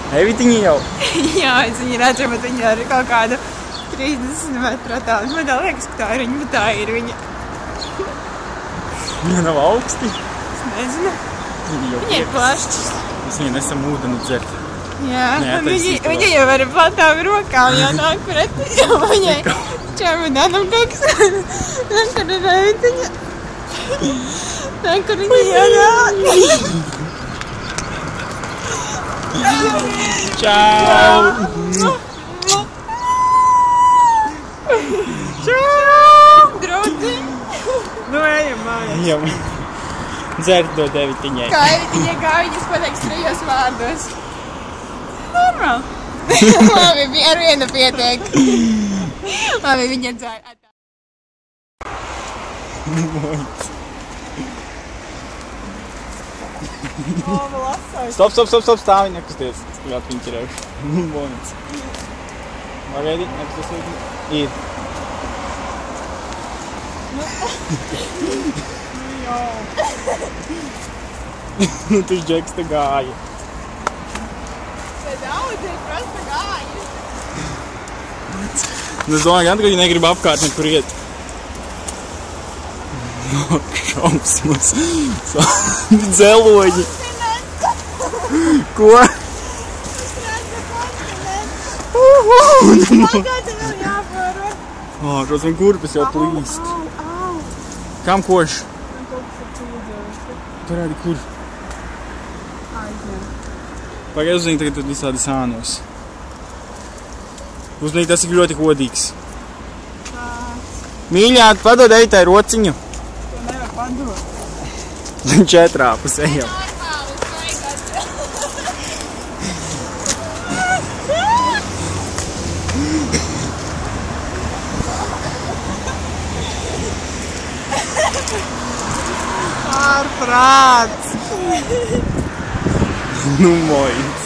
Evitiņa jau. Jā, es viņu redzu, bet viņa ir kaut kāda 30 metru attālums. Man tā liekas, ka tā ir viņa, bet tā ir viņa. Viņa nav augsti. Es nezinu. Viņa ir plašs. Mēs viņu nesam ūdeni dzert. Jā, un viņa jau ar platām rokām jānāk pretī, jo viņai čemodānam kaut kas nekad ir evitiņa. Nekad viņa jānāk. Čau! Čau! Draugi! Nu, ejam mājās. Ejam. Dzert dod evitiņai. Kā evitiņai viņas pateiks 3 vārdos? Normāli. Labi, ar vienu pietiek. Labi, viņa dzēr. Stop, stāvi, nekusties. Jā, piņķerēšu. Bonits. Pagaidi, nekusties. Ir. Nu, tas džeks te gāja. Te daudz ir prasta gāja. Es domāju, gan, ka viņi negrib apkārt nekur iet. No, šausmas. Dzeloņi. Ko? Pagādi vēl jāpāro. Šos vien kurpes jau plīst. Kam koši? Man kaut kas ir pīdzējuši. Tur rādi kur? Aizņem. Pagaid uzmanīgi tagad tad visādi sānos. Uzmanīgi tas ir ļoti godīgs. Mīļāt, padod eitai rociņu. To nevar padot. 4 pusējām. Ārprāts! Nu, mojums.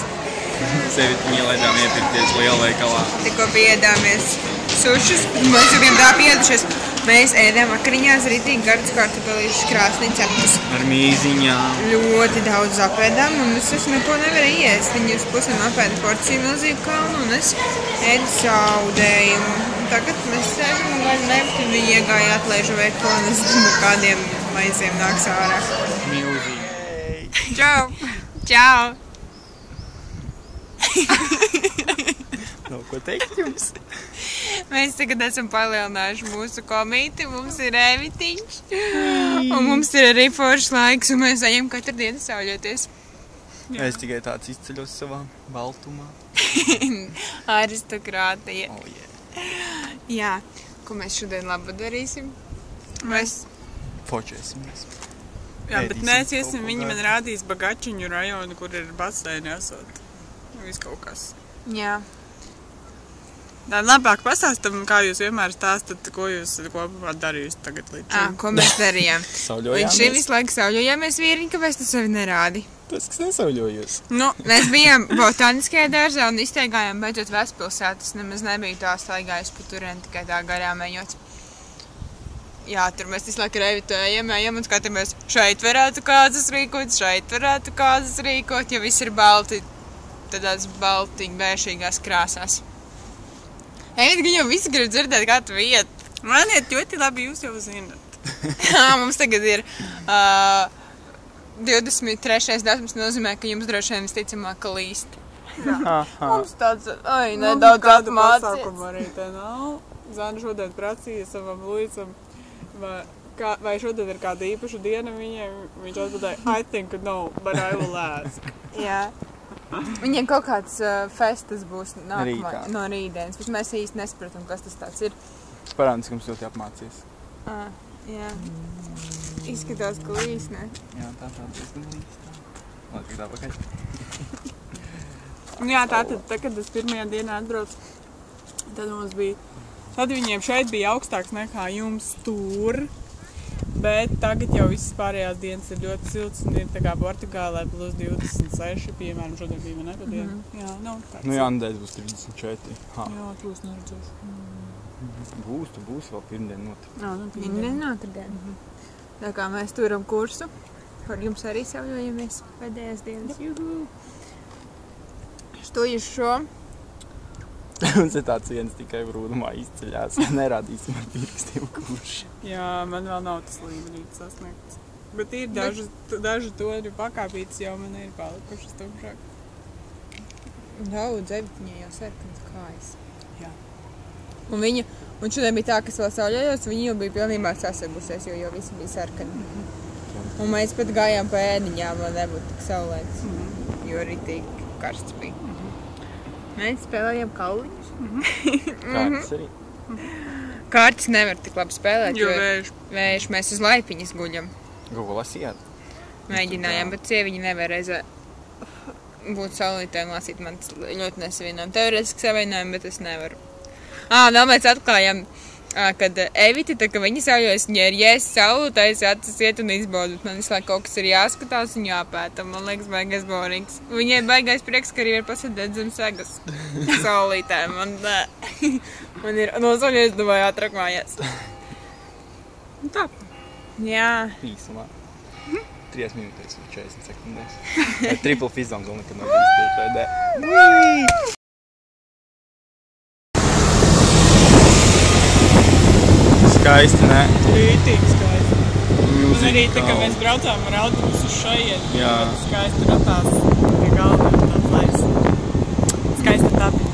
Sevi ielaidām iepirkties lielveikalā. Tikko pieēdāmies sušus, mēs jau bijām tā piedušies. Mēs ēdām vakariņās ritīgi gardus kartupelīšus krāsnī ceptus. Ar mīziņām. Ļoti daudz apēdām, un es neko nevarēju iest. Viņi uz pusēm apēda porciju milzīgu kalnu, un es ēdu saudējumu. Un tagad mēs sēžam un gaļu nevti, un viņi iegāja atlaižu veikalā, un es no kādiem maiziem nāks ārā. Milzīgi. Čau! Čau! Nav ko teikt jums. Mēs tagad esam palielinājuši mūsu komīti, mums ir evitiņš, un mums ir arī foršs laiks, un mēs ejam katru dienu sauļoties. Es tikai tāds izceļos savā baltumā. Aristokrātija. Oh, yeah. Jā, ko mēs šodien labu darīsim? Mēs fočēsimies. Jā, bet Ēdīsim mēs iesim, kaut ko viņi man gardu. rādīs Bagačiņu rajonu, kur ir baseini esot. Viss kaut kas. Jā. Tā labāk pastāstam, kā jūs vienmēr stāstat, ko jūs kopumā darījus tagad līdz šim. Ko mēs darījām? Līdz šim visu laiku sauļojāmies vīriņi, kāpēc tu sevi nerādi? Tas, kas nesauļojos. Nu, mēs bijām botāniskajā dārzā un izteigājām beidzot Vecpilsētas. Nemaz nebija tā staigājis pa turien, tikai tā garām ejot. Jā, tur mēs visu laiku revitējam, ejam un skatāmies, šeit varētu kādas rīkot, šeit varētu kādas rīkot, ja viss ir balti, tādās baltiņu vēršīgās krāsās. Evita, jau visi grib dzirdēt, kā tu iet. Man iet ļoti labi, jūs jau zinat. Mums tagad ir 23. datums nozīmē, ka jums droši vien visticamāk līst. Mums tāds, nedaudz atmācīts. Pasākumu arī te nav. Zana šodien pracīja savam Luisam, vai šodien ir kāda īpaša diena viņiem. Viņš atbildēja, I think no, but I will ask. Jā. Viņiem kaut kāds festas būs nākamā no rītdienas, bet mēs īsti nesapratam, kas tas tāds ir. Parādīs, ka mums ļoti apmācies. Jā. Izskatās, ka līs, ne? Jā, tā diezgan līs. Lai tik tā pakaļ. Jā, tātad, kad es pirmajā dienā atbraucu, tad mums bija, tad viņiem šeit bija augstāks nekā jums tur. Bet tagad jau visas pārējās dienas ir ļoti silts un ir tā kā Portugālē plus 26, piemēram, šodien bija man diena. Jā, nav tāds. Nu jā, nedēļas būs 34. Jā, būs neredzēšu. Būs vēl pirmdien noturdien. Jā, nu pirmdien noturdien. Tā kā mēs turam kursu, par jums arī sauļojamies pēdējās dienas. Juhu! Что еще? Mums ir tāds viens tikai brūdumā izceļās. Nerādīsim ar pirkstiem kurš. Jā, man vēl nav tas līmenīts sasniegts. Bet ir daži toļu pakāpītas jau man ir palikušas tumšāk. Daudz, Evitiņai jau sarkanas kājas. Jā. Un šodien bija tā, kas vēl sauļējos, viņa jau bija pilnībā sasagusies, jo visi bija sarkani. Un mēs pat gājām pa ēdiņām, lai nebūtu tik saulēts, jo ritīgi karsts bija. Mēs spēlējām kauliņus. Kārtas arī. Kārtas nevar tik labi spēlēt, Jo vējš mēs uz laipiņas guļam. Lasījāt? Mēģinājām, bet sieviņa nevar reizē būt saulītē un lasīt. Man tas ļoti nesavienojam. Teorētiski savienojam, bet es nevaru. Vēl mēs atklājām, kad Evita, tā kā viņa sauļojas, viņa ir jēs saulītājs, acis iet un izbaudot. Man visu laiku kaut kas ir jāskatās un jāpēta. Man liekas, baigais borings. Viņai baigais prieks, ka arī var pasēdēt zem segas saulītē. Man ir nosauļojas, domāju, ātrāk mājās. Tā. Jā. Īsumā. 3 minūtēs un 40 sekundēs. Triple fizons un nekad nav bijis tiešraidē. Skaisti, ne? Rītīgi skaisti. Un arī tā, ka mēs braucām ar autobusu uz šajien. Jā. Skaisti ratās pie galva un tāds laiks. Skaista tapiņa.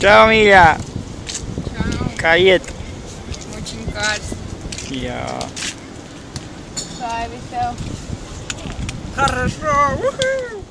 Čau, mīļā! Čau! Kā iet? Очень karsti. Jā. Kā ir tev? Хорошо! Уху!